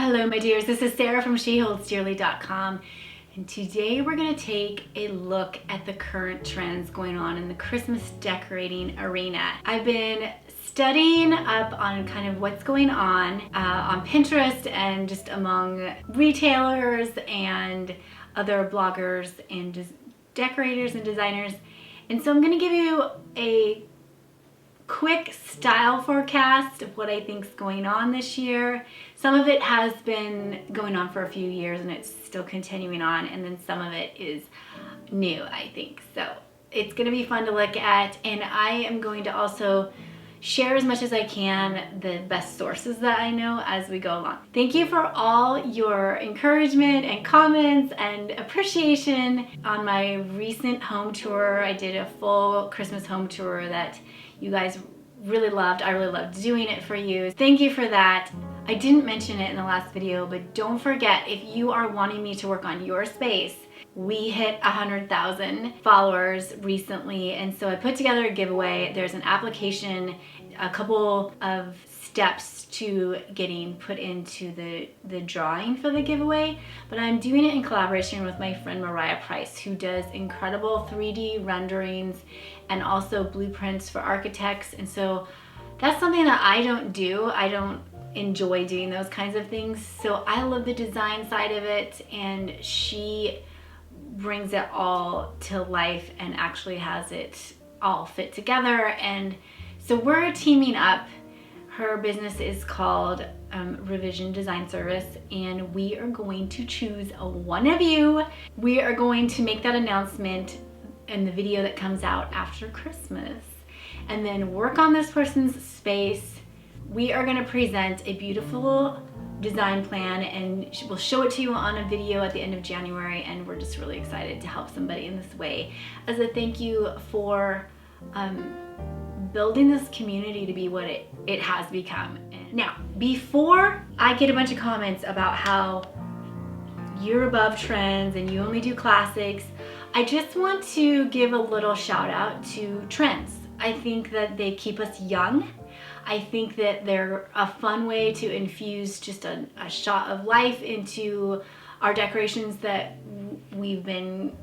Hello my dears, this is Sarah from SheHoldsDearly.com, and today we're going to take a look at the current trends going on in the Christmas decorating arena. I've been studying up on kind of what's going on Pinterest and just among retailers and other bloggers and just decorators and designers, and so I'm going to give you a quick style forecast of what I think is going on this year. Some of it has been going on for a few years and it's still continuing on, and then some of it is new, I think. So it's going to be fun to look at, and I am going to also share as much as I can the best sources that I know as we go along. Thank you for all your encouragement and comments and appreciation on my recent home tour. I did a full Christmas home tour that you guys really loved. I really loved doing it for you. Thank you for that. I didn't mention it in the last video, but don't forget, if you are wanting me to work on your space, we hit 100,000 followers recently, and so I put together a giveaway. There's an application, a couple of steps to getting put into the drawing for the giveaway, but I'm doing it in collaboration with my friend Mariah Price, who does incredible 3D renderings and also blueprints for architects. And so that's something that I don't do. I don't enjoy doing those kinds of things, so I love the design side of it, and she brings it all to life and actually has it all fit together. And so we're teaming up. Her business is called Revision Design Service, and we are going to choose one of you. We are going to make that announcement in the video that comes out after Christmas, and then work on this person's space. We are going to present a beautiful design plan, and we'll show it to you on a video at the end of January, and we're just really excited to help somebody in this way as a thank you for building this community to be what it has become. Now, before I get a bunch of comments about how you're above trends and you only do classics, I just want to give a little shout out to trends. I think that they keep us young. I think that they're a fun way to infuse just a shot of life into our decorations that we've been,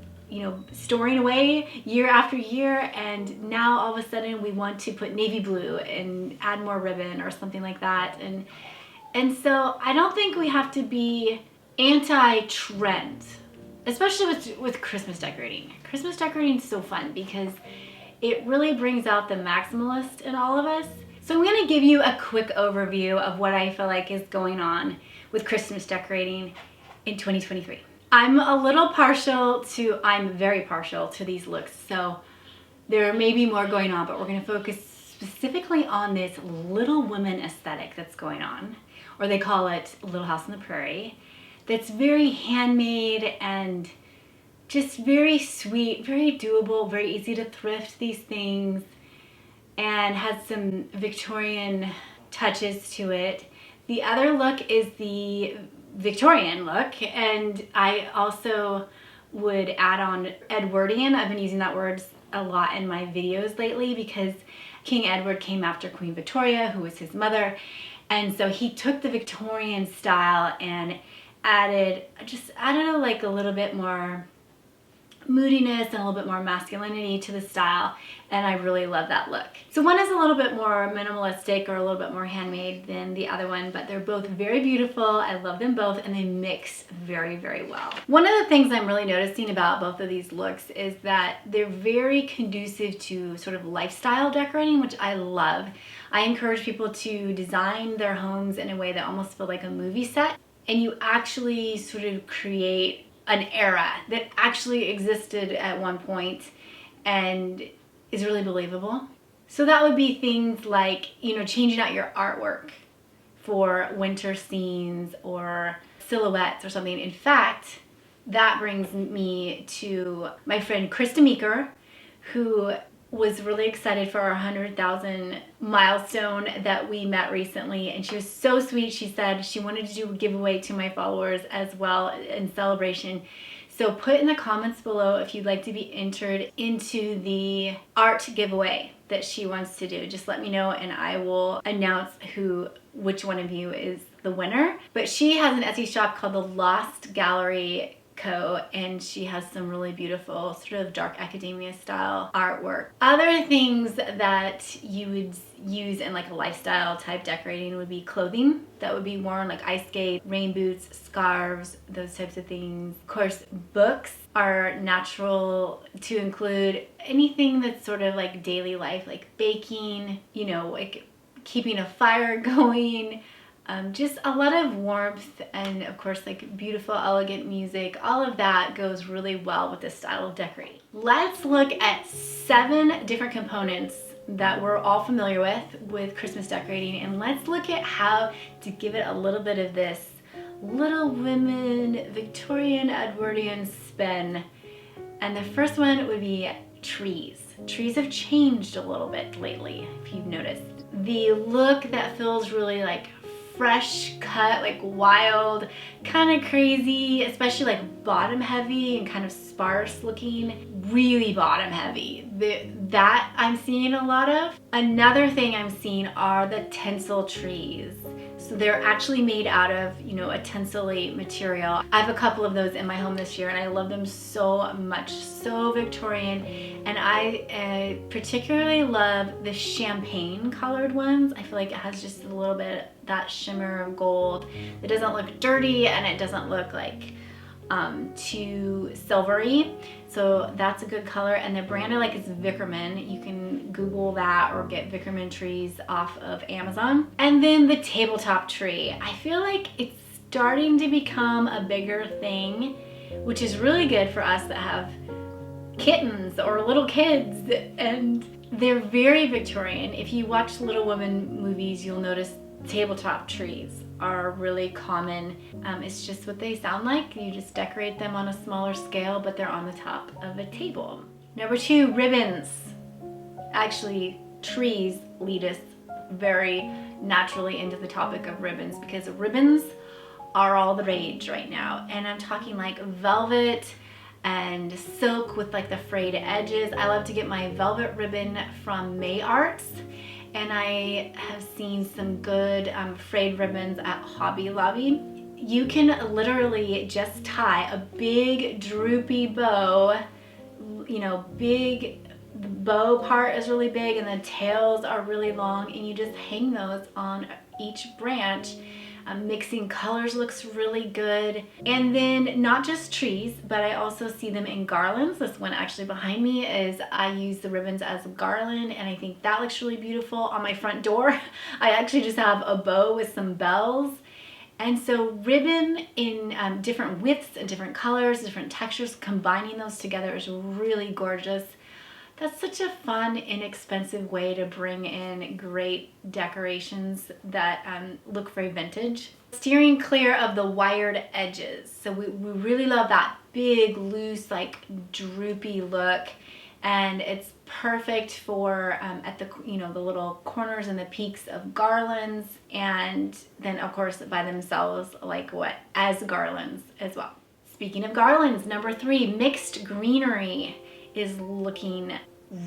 storing away year after year, and now all of a sudden we want to put navy blue and add more ribbon or something like that. And so I don't think we have to be anti-trend, especially with Christmas decorating. Christmas decorating is so fun because it really brings out the maximalist in all of us. So I'm going to give you a quick overview of what I feel like is going on with Christmas decorating in 2023. I'm very partial to these looks, so there may be more going on, but we're going to focus specifically on this Little Women aesthetic that's going on, or they call it Little House on the Prairie, that's very handmade and just very sweet, very doable, very easy to thrift these things, and has some Victorian touches to it. The other look is the Victorian look, and I also would add on Edwardian. I've been using that word a lot in my videos lately because King Edward came after Queen Victoria, who was his mother, and so he took the Victorian style and added like a little bit more moodiness and a little bit more masculinity to the style, and I really love that look. So one is a little bit more minimalistic or a little bit more handmade than the other one, but they're both very beautiful. I love them both, and they mix very, very well. One of the things I'm really noticing about both of these looks is that they're very conducive to sort of lifestyle decorating, which I love. I encourage people to design their homes in a way that almost feels like a movie set, and you actually sort of create an era that actually existed at one point and is really believable. So that would be things like, changing out your artwork for winter scenes or silhouettes or something. In fact, that brings me to my friend Krista Meeker, who was really excited for our 100,000 milestone that we met recently, and she was so sweet. She said she wanted to do a giveaway to my followers as well in celebration. So put in the comments below if you'd like to be entered into the art giveaway that she wants to do. Just let me know and I will announce which one of you is the winner. But she has an Etsy shop called The Lost Gallery Co, and she has some really beautiful sort of dark academia style artwork. Other things that you would use in like a lifestyle type decorating would be clothing that would be worn, like ice skates, rain boots, scarves, those types of things. Of course, books are natural to include anything that's sort of like daily life, like baking, you know, like keeping a fire going. Just a lot of warmth, and of course like beautiful, elegant music. All of that goes really well with this style of decorating. Let's look at 7 different components that we're all familiar with Christmas decorating, and let's look at how to give it a little bit of this Little Women Victorian Edwardian spin. And the first one would be trees. Trees have changed a little bit lately, if you've noticed. The look that feels really like fresh cut, like wild, kind of crazy, especially like bottom heavy and kind of sparse looking, really bottom heavy. That I'm seeing a lot of. Another thing I'm seeing are the tinsel trees. So they're actually made out of, you know, a tinsel-y material. I have a couple of those in my home this year and I love them so much, so Victorian. And I particularly love the champagne colored ones. I feel like it has just a little bit that shimmer of gold. It doesn't look dirty and it doesn't look like too silvery. So that's a good color, and the brand I like is Vickerman. You can Google that or get Vickerman trees off of Amazon. And then the tabletop tree. I feel like it's starting to become a bigger thing, which is really good for us that have kittens or little kids, and they're very Victorian. If you watch Little Women movies, you'll notice tabletop trees are really common. It's just what they sound like. You just decorate them on a smaller scale, but they're on the top of a table. Number 2, ribbons. Actually, trees lead us very naturally into the topic of ribbons, because ribbons are all the rage right now. And I'm talking like velvet and silk with like the frayed edges. I love to get my velvet ribbon from May Arts, and I have seen some good frayed ribbons at Hobby Lobby. You can literally just tie a big droopy bow, you know, big, the bow part is really big and the tails are really long, and you just hang those on each branch. Mixing colors looks really good. And then not just trees, but I also see them in garlands. This one actually behind me is, I use the ribbons as a garland, and I think that looks really beautiful. On my front door, I actually just have a bow with some bells. And so ribbon in different widths and different colors, different textures, combining those together is really gorgeous. That's such a fun, inexpensive way to bring in great decorations that look very vintage. Steering clear of the wired edges. So we really love that big, loose, like droopy look. And it's perfect for at the, you know, the little corners and the peaks of garlands. And then of course by themselves, like what, as garlands as well. Speaking of garlands, number 3, mixed greenery is looking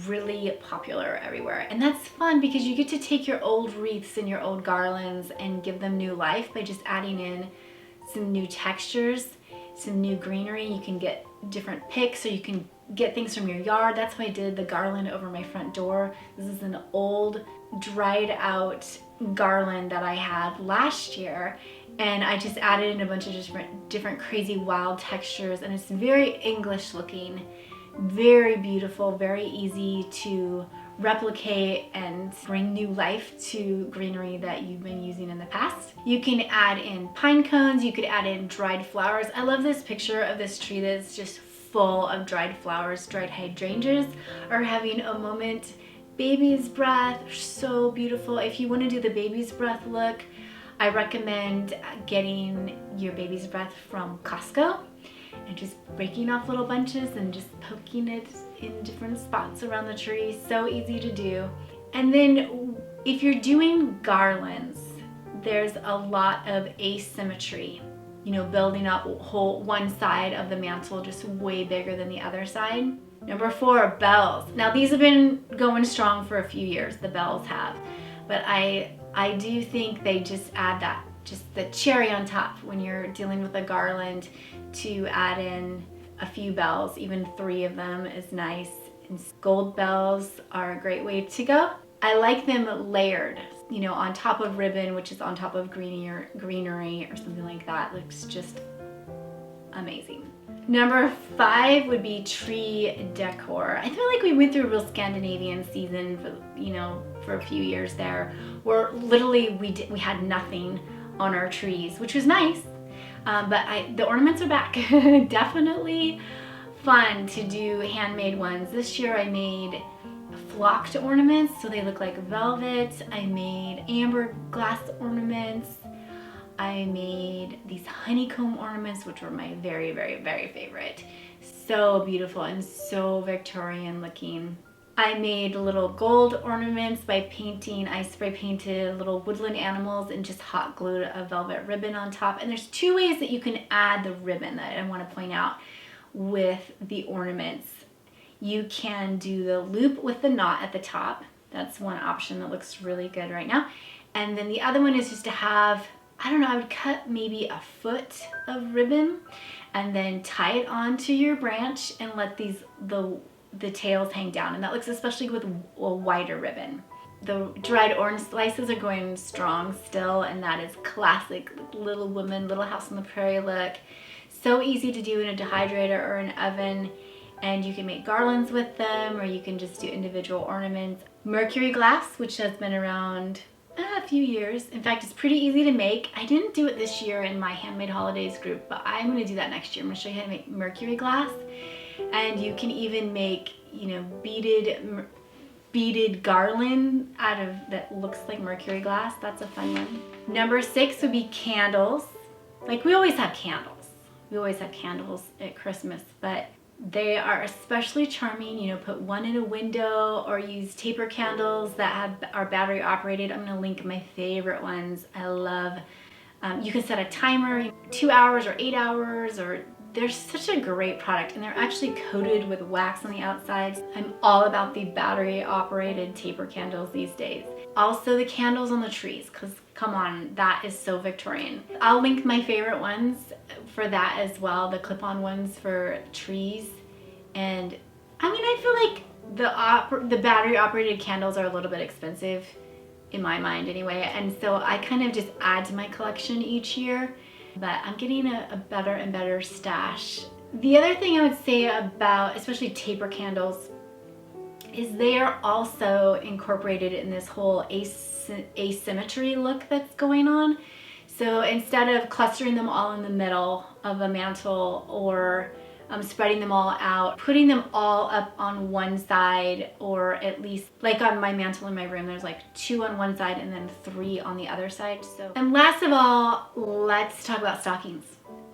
really popular everywhere. And that's fun because you get to take your old wreaths and your old garlands and give them new life by just adding in some new textures, some new greenery. You can get different picks, or you can get things from your yard. That's why I did the garland over my front door. This is an old dried out garland that I had last year, and I just added in a bunch of different crazy wild textures, and it's very English looking. Very beautiful, very easy to replicate and bring new life to greenery that you've been using in the past. You can add in pine cones, you could add in dried flowers. I love this picture of this tree that's just full of dried flowers. Dried hydrangeas are having a moment. Baby's breath, so beautiful. If you want to do the baby's breath look, I recommend getting your baby's breath from Costco and just breaking off little bunches and just poking it in different spots around the tree. So easy to do. And then if you're doing garlands, there's a lot of asymmetry, you know, building up one side of the mantle just way bigger than the other side. Number 4, bells. Now these have been going strong for a few years, the bells have, but I do think they just add that just the cherry on top when you're dealing with a garland, to add in a few bells. Even 3 of them is nice. And gold bells are a great way to go. I like them layered, you know, on top of ribbon, which is on top of greenery or something like that. Looks just amazing. Number 5 would be tree decor. I feel like we went through a real Scandinavian season for, you know, for a few years there, where literally we had nothing on our trees, which was nice. But the ornaments are back. Definitely fun to do handmade ones. This year I made flocked ornaments, so they look like velvet. I made amber glass ornaments. I made these honeycomb ornaments, which were my very, very, very favorite. So beautiful and so Victorian looking. I made little gold ornaments by painting. I spray painted little woodland animals and just hot glued a velvet ribbon on top. And there's 2 ways that you can add the ribbon that I want to point out with the ornaments. You can do the loop with the knot at the top. That's one option that looks really good right now. And then the other one is just to have, I don't know, I would cut maybe a foot of ribbon and then tie it onto your branch and let the tails hang down. And that looks especially good with a wider ribbon. The dried orange slices are going strong still, and that is classic Little Women, Little House on the Prairie look. So easy to do in a dehydrator or an oven. And you can make garlands with them, or you can just do individual ornaments. Mercury glass, which has been around a few years. In fact, it's pretty easy to make. I didn't do it this year in my Handmade Holidays group, but I'm gonna do that next year. I'm gonna show you how to make mercury glass. And you can even make, you know, beaded garland out of that looks like mercury glass. That's a fun one. Number 6 would be candles. Like, we always have candles. We always have candles at Christmas, but they are especially charming. You know, put one in a window or use taper candles that are battery operated. I'm gonna link my favorite ones. I love, you can set a timer, 2 hours or 8 hours, or they're such a great product, and they're actually coated with wax on the outside. I'm all about the battery operated taper candles these days. Also the candles on the trees, because come on, that is so Victorian. I'll link my favorite ones for that as well, the clip-on ones for trees. And I mean, I feel like the battery operated candles are a little bit expensive in my mind anyway, and so I kind of just add to my collection each year, but I'm getting a better and better stash. The other thing I would say about especially taper candles is they are also incorporated in this whole asymmetry look that's going on. So instead of clustering them all in the middle of a mantle or spreading them all out, putting them all up on one side, or at least like on my mantle in my room, there's like 2 on one side and then 3 on the other side. So, and last of all, let's talk about stockings.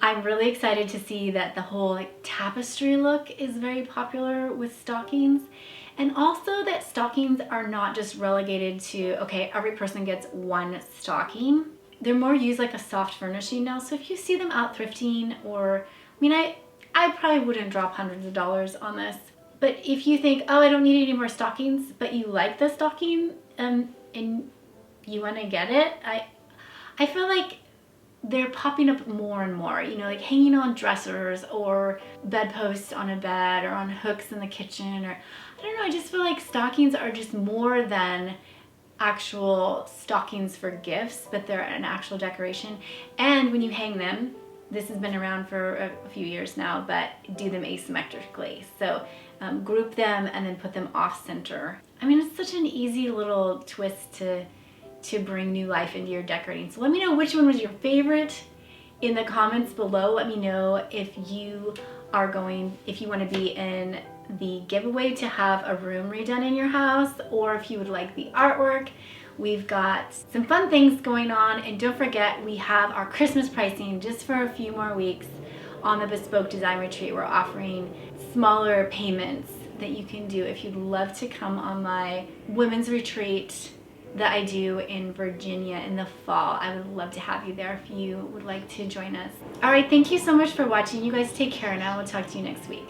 I'm really excited to see that the whole like tapestry look is very popular with stockings. And also that stockings are not just relegated to, okay, every person gets one stocking. They're more used like a soft furnishing now. So if you see them out thrifting, or, I mean, I probably wouldn't drop hundreds of dollars on this. But if you think, oh, I don't need any more stockings, but you like the stocking and you want to get it, I feel like they're popping up more and more, you know, like hanging on dressers or bedposts on a bed or on hooks in the kitchen, or I don't know, I just feel like stockings are just more than actual stockings for gifts, but they're an actual decoration. And when you hang them, this has been around for a few years now, but do them asymmetrically. So group them and then put them off center. I mean, it's such an easy little twist to bring new life into your decorating. So let me know which one was your favorite in the comments below. Let me know if you want to be in the giveaway to have a room redone in your house, or if you would like the artwork. We've got some fun things going on, and don't forget, we have our Christmas pricing just for a few more weeks on the Bespoke Design Retreat. We're offering smaller payments that you can do if you'd love to come on my women's retreat that I do in Virginia in the fall. I would love to have you there if you would like to join us. All right, thank you so much for watching. You guys take care, and I will talk to you next week.